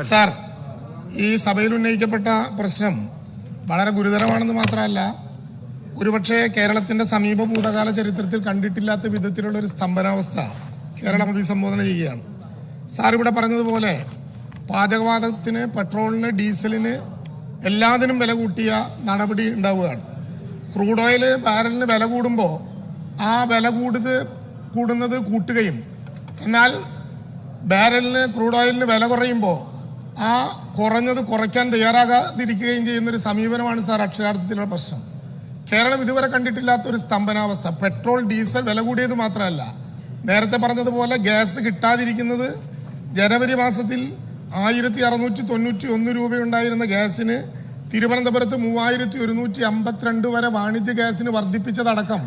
Sir, ഈ സഭയിൽ ഉന്നയിക്കപ്പെട്ട പ്രശ്നം വളരെ ഗുരുതരമാണെന്ന് മാത്രമല്ല, ഒരുപക്ഷെ കേരളത്തിന്റെ സമീപ ഭൂതകാല ചരിത്രത്തിൽ കണ്ടിട്ടില്ലാത്ത വിധത്തിലുള്ള ഒരു സ്തംഭനാവസ്ഥ കേരളം അഭിസംബോധന ചെയ്യുകയാണ്. സാർ ഇവിടെ പറഞ്ഞതുപോലെ പാചകവാതകത്തിന്, പെട്രോളിന്, ഡീസലിന് എല്ലാത്തിനും വില കൂട്ടിയ നടപടി ഉണ്ടാവുകയാണ്. ക്രൂഡ് ഓയിൽ ബാരലിന് വില കൂടുമ്പോൾ ആ വില കൂടുന്നത് കൂട്ടുകയും, എന്നാൽ ബാരലിന് ക്രൂഡ് ഓയിലിന് വില കുറയുമ്പോൾ ആ കുറഞ്ഞത് കുറയ്ക്കാൻ തയ്യാറാകാതിരിക്കുകയും ചെയ്യുന്നൊരു സമീപനമാണ് സാർ അക്ഷരാർത്ഥത്തിലുള്ള പ്രശ്നം. കേരളം ഇതുവരെ കണ്ടിട്ടില്ലാത്ത ഒരു സ്തംഭനാവസ്ഥ. പെട്രോൾ, ഡീസൽ വില കൂടിയത് മാത്രമല്ല, നേരത്തെ പറഞ്ഞതുപോലെ ഗ്യാസ് കിട്ടാതിരിക്കുന്നത്. ജനുവരി മാസത്തിൽ 1691 രൂപയുണ്ടായിരുന്ന ഗ്യാസിന് തിരുവനന്തപുരത്ത് 3152 വരെ വാണിജ്യ ഗ്യാസിന് വർദ്ധിപ്പിച്ചതടക്കം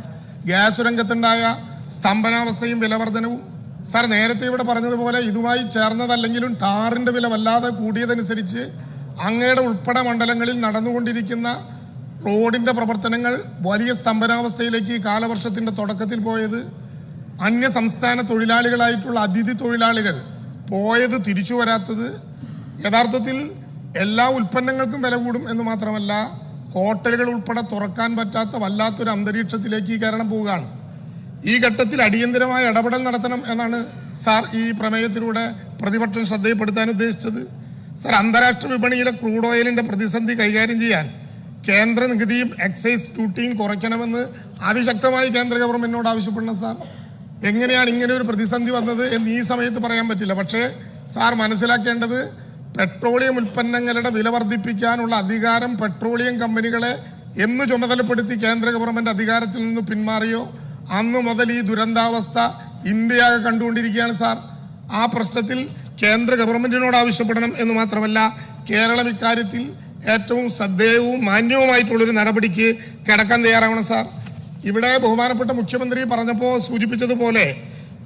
ഗ്യാസ് രംഗത്തുണ്ടായ സ്തംഭനാവസ്ഥയും വിലവർധനവും. സാർ, നേരത്തെ ഇവിടെ പറഞ്ഞതുപോലെ ഇതുമായി ചേർന്നതല്ലെങ്കിലും ടാറിന്റെ വില വല്ലാതെ കൂടിയതനുസരിച്ച് അങ്ങയുടെ ഉൾപ്പെടെ മണ്ഡലങ്ങളിൽ നടന്നുകൊണ്ടിരിക്കുന്ന റോഡിന്റെ പ്രവർത്തനങ്ങൾ വലിയ സ്തംഭനാവസ്ഥയിലേക്ക് ഈ കാലവർഷത്തിന്റെ തുടക്കത്തിൽ പോയത്. അന്യ സംസ്ഥാന തൊഴിലാളികളായിട്ടുള്ള അതിഥി തൊഴിലാളികൾ പോയത്, തിരിച്ചു വരാത്തത്. യഥാർത്ഥത്തിൽ എല്ലാ ഉൽപ്പന്നങ്ങൾക്കും വില കൂടും എന്ന് മാത്രമല്ല, ഹോട്ടലുകൾ ഉൾപ്പെടെ തുറക്കാൻ പറ്റാത്ത വല്ലാത്തൊരു അന്തരീക്ഷത്തിലേക്ക് ഈ കേരളം പോവുകയാണ്. ഈ ഘട്ടത്തിൽ അടിയന്തരമായ ഇടപെടൽ നടത്തണം എന്നാണ് സാർ ഈ പ്രമേയത്തിലൂടെ പ്രതിപക്ഷം ശ്രദ്ധയിൽപ്പെടുത്താൻ ഉദ്ദേശിച്ചത്. സാർ, അന്താരാഷ്ട്ര വിപണിയിലെ ക്രൂഡ് ഓയിലിന്റെ പ്രതിസന്ധി കൈകാര്യം ചെയ്യാൻ കേന്ദ്ര നികുതിയും എക്സൈസ് ഡ്യൂട്ടിയും കുറയ്ക്കണമെന്ന് അതിശക്തമായി കേന്ദ്ര ഗവൺമെന്റിനോട് ആവശ്യപ്പെടണം. സാർ, എങ്ങനെയാണ് ഇങ്ങനെ ഒരു പ്രതിസന്ധി വന്നത് എന്ന് ഈ സമയത്ത് പറയാൻ പറ്റില്ല. പക്ഷേ സാർ മനസ്സിലാക്കേണ്ടത്, പെട്രോളിയം ഉൽപ്പന്നങ്ങളുടെ വില വർദ്ധിപ്പിക്കാനുള്ള അധികാരം പെട്രോളിയം കമ്പനികളെ എന്ന് ചുമതലപ്പെടുത്തി കേന്ദ്ര ഗവൺമെന്റ് അധികാരത്തിൽ നിന്ന് പിന്മാറിയോ അന്ന് മുതൽ ഈ ദുരന്താവസ്ഥ ഇന്ത്യയാകെ കണ്ടുകൊണ്ടിരിക്കുകയാണ്. സാർ, ആ പ്രശ്നത്തിൽ കേന്ദ്ര ഗവൺമെന്റിനോട് ആവശ്യപ്പെടണം എന്ന് മാത്രമല്ല, കേരളം ഇക്കാര്യത്തിൽ ഏറ്റവും ശ്രദ്ധേയവും മാന്യവുമായിട്ടുള്ളൊരു നടപടിക്ക് കിടക്കാൻ തയ്യാറാവണം. സാർ, ഇവിടെ ബഹുമാനപ്പെട്ട മുഖ്യമന്ത്രി പറഞ്ഞപ്പോൾ സൂചിപ്പിച്ചതുപോലെ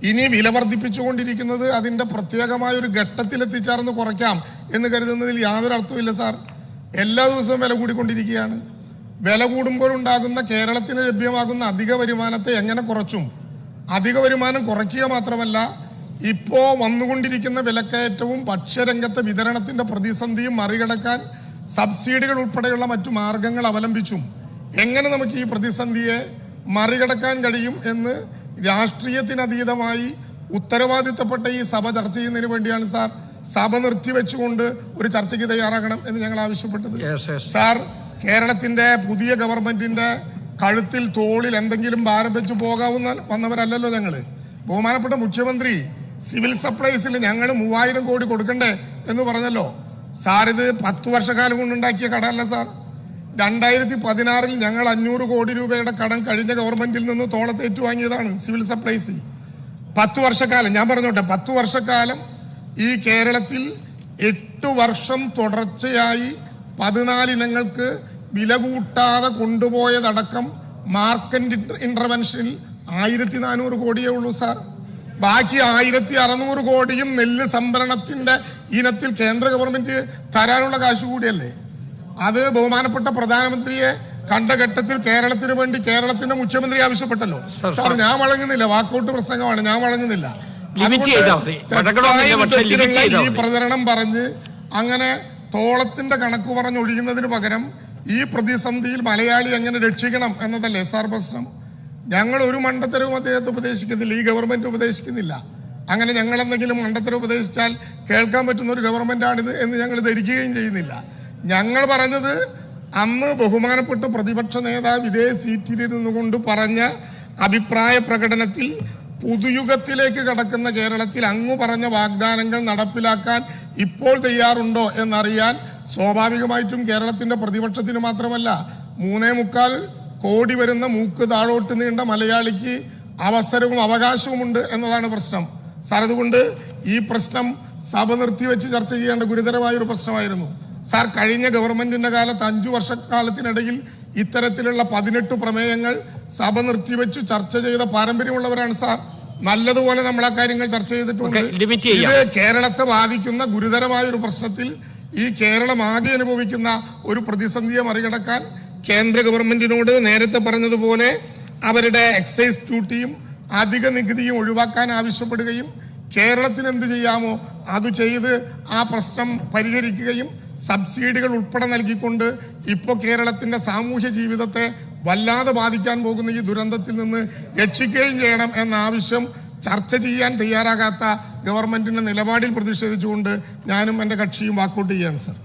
ഇനി വില വർദ്ധിപ്പിച്ചുകൊണ്ടിരിക്കുന്നത് അതിന്റെ പ്രത്യേകമായ ഒരു ഘട്ടത്തിലെത്തിച്ചേർന്ന് കുറയ്ക്കാം എന്ന് കരുതുന്നതിൽ യാതൊരു അർത്ഥമില്ല. സാർ, എല്ലാ ദിവസവും വില കൂടിക്കൊണ്ടിരിക്കുകയാണ്. വില കൂടുമ്പോൾ ഉണ്ടാകുന്ന കേരളത്തിന് ലഭ്യമാകുന്ന അധിക വരുമാനത്തെ എങ്ങനെ കുറച്ചും, അധിക വരുമാനം കുറയ്ക്കുക മാത്രമല്ല, ഇപ്പോ വന്നുകൊണ്ടിരിക്കുന്ന വിലക്കയറ്റവും ഭക്ഷ്യരംഗത്തെ വിതരണത്തിന്റെ പ്രതിസന്ധിയും മറികടക്കാൻ സബ്സിഡികൾ ഉൾപ്പെടെയുള്ള മറ്റു മാർഗങ്ങൾ അവലംബിച്ചും എങ്ങനെ നമുക്ക് ഈ പ്രതിസന്ധിയെ മറികടക്കാൻ കഴിയും എന്ന് രാഷ്ട്രീയത്തിനതീതമായി ഉത്തരവാദിത്തപ്പെട്ട ഈ സഭ ചർച്ച ചെയ്യുന്നതിന് വേണ്ടിയാണ് സാർ സഭ നിർത്തിവെച്ചുകൊണ്ട് ഒരു ചർച്ചയ്ക്ക് തയ്യാറാകണം എന്ന് ഞങ്ങൾ ആവശ്യപ്പെട്ടത്. സാർ, കേരളത്തിന്റെ പുതിയ ഗവൺമെന്റിന്റെ കഴുത്തിൽ, തോളിൽ എന്തെങ്കിലും ഭാരം വെച്ച് വന്നവരല്ലല്ലോ ഞങ്ങള്. ബഹുമാനപ്പെട്ട മുഖ്യമന്ത്രി സിവിൽ സപ്ലൈസിൽ ഞങ്ങൾ 3000 കോടി കൊടുക്കണ്ടേ എന്ന് പറഞ്ഞല്ലോ. സാർ, ഇത് 10 വർഷക്കാലം കൊണ്ടുണ്ടാക്കിയ കടമല്ല സാർ. 2016 ഞങ്ങൾ 500 കോടി രൂപയുടെ കടം കഴിഞ്ഞ ഗവൺമെന്റിൽ നിന്ന് തോളത്ത് ഏറ്റുവാങ്ങിയതാണ് സിവിൽ സപ്ലൈസിൽ. 10 വർഷക്കാലം, ഞാൻ പറഞ്ഞോട്ടെ, 10 വർഷക്കാലം ഈ കേരളത്തിൽ 8 വർഷം തുടർച്ചയായി 14 ഇനങ്ങൾക്ക് വില കൂട്ടാതെ കൊണ്ടുപോയതടക്കം മാർക്കറ്റ് ഇന്റർവെൻഷനിൽ 1400 കോടിയേ ഉള്ളൂ സാർ. ബാക്കി 1600 കോടിയും നെല്ല് സംഭരണത്തിന്റെ ഇനത്തിൽ കേന്ദ്ര ഗവൺമെന്റ് തരാനുള്ള കാശ് കൂടിയല്ലേ. അത് ബഹുമാനപ്പെട്ട പ്രധാനമന്ത്രിയെ കണ്ട ഘട്ടത്തിൽ കേരളത്തിന് വേണ്ടി കേരളത്തിന്റെ മുഖ്യമന്ത്രി ആവശ്യപ്പെട്ടല്ലോ. സാർ, ഞാൻ വഴങ്ങുന്നില്ല, വാക്കൗട്ട് പ്രസംഗമാണ്, ഞാൻ വഴങ്ങുന്നില്ല. ഈ പ്രചരണം പറഞ്ഞ് അങ്ങനെ തോളത്തിന്റെ കണക്ക് പറഞ്ഞൊഴിയുന്നതിന് പകരം ഈ പ്രതിസന്ധിയിൽ മലയാളി എങ്ങനെ രക്ഷിക്കണം എന്നതല്ലേ സാർ പ്രശ്നം. ഞങ്ങൾ ഒരു മണ്ടത്തരവും അദ്ദേഹത്തെ ഉപദേശിക്കുന്നില്ല, ഈ ഗവൺമെന്റ് ഉപദേശിക്കുന്നില്ല. അങ്ങനെ ഞങ്ങൾ എന്തെങ്കിലും മണ്ടത്തരം ഉപദേശിച്ചാൽ കേൾക്കാൻ പറ്റുന്ന ഒരു ഗവൺമെന്റാണിത് എന്ന് ഞങ്ങൾ ധരിക്കുകയും ചെയ്യുന്നില്ല. ഞങ്ങൾ പറഞ്ഞത് അന്ന് ബഹുമാനപ്പെട്ട പ്രതിപക്ഷ നേതാവ് ഇതേ സീറ്റിലിരുന്നുകൊണ്ട് പറഞ്ഞ അഭിപ്രായ പ്രകടനത്തിൽ പുതുയുഗത്തിലേക്ക് കടക്കുന്ന കേരളത്തിൽ അങ്ങ് പറഞ്ഞ വാഗ്ദാനങ്ങൾ നടപ്പിലാക്കാൻ ഇപ്പോൾ തയ്യാറുണ്ടോ എന്നറിയാൻ സ്വാഭാവികമായിട്ടും കേരളത്തിന്റെ പ്രതിപക്ഷത്തിന് മാത്രമല്ല 3.25 കോടി വരുന്ന മൂക്ക് താഴോട്ട് നീണ്ട മലയാളിക്ക് അവസരവും അവകാശവുമുണ്ട് എന്നതാണ് പ്രശ്നം. സാർ, അതുകൊണ്ട് ഈ പ്രശ്നം സഭ നിർത്തിവെച്ച് ചർച്ച ചെയ്യേണ്ട ഗുരുതരമായൊരു പ്രശ്നമായിരുന്നു. സാർ, കഴിഞ്ഞ ഗവൺമെന്റിന്റെ കാലത്ത് 5 വർഷക്കാലത്തിനിടയിൽ ഇത്തരത്തിലുള്ള 18 പ്രമേയങ്ങൾ സഭ നിർത്തിവെച്ചു ചർച്ച ചെയ്ത പാരമ്പര്യമുള്ളവരാണ് സാർ. നല്ലതുപോലെ നമ്മൾ ആ കാര്യങ്ങൾ ചർച്ച ചെയ്തിട്ടുണ്ട്. ഇത് കേരളത്തെ ബാധിക്കുന്ന ഗുരുതരമായ ഒരു പ്രശ്നത്തിൽ ഈ കേരളം ആകെ അനുഭവിക്കുന്ന ഒരു പ്രതിസന്ധിയെ മറികടക്കാൻ കേന്ദ്ര ഗവൺമെന്റിനോട് നേരത്തെ പറഞ്ഞതുപോലെ അവരുടെ എക്സൈസ് ഡ്യൂട്ടിയും അധിക നികുതിയും ഒഴിവാക്കാൻ ആവശ്യപ്പെടുകയും കേരളത്തിന് എന്ത് ചെയ്യാമോ അത് ചെയ്ത് ആ പ്രശ്നം പരിഹരിക്കുകയും സബ്സിഡികൾ ഉൾപ്പെടെ നൽകിക്കൊണ്ട് ഇപ്പോൾ കേരളത്തിൻ്റെ സാമൂഹ്യ ജീവിതത്തെ വല്ലാതെ ബാധിക്കാൻ പോകുന്ന ഈ ദുരന്തത്തിൽ നിന്ന് രക്ഷിക്കുകയും ചെയ്യണം എന്ന ആവശ്യം ചർച്ച ചെയ്യാൻ തയ്യാറാകാത്ത ഗവൺമെന്റിന്റെ നിലപാടിൽ പ്രതിഷേധിച്ചുകൊണ്ട് ഞാനും എൻ്റെ കക്ഷിയും വാക്കൗട്ട് ചെയ്യാണ് സർ.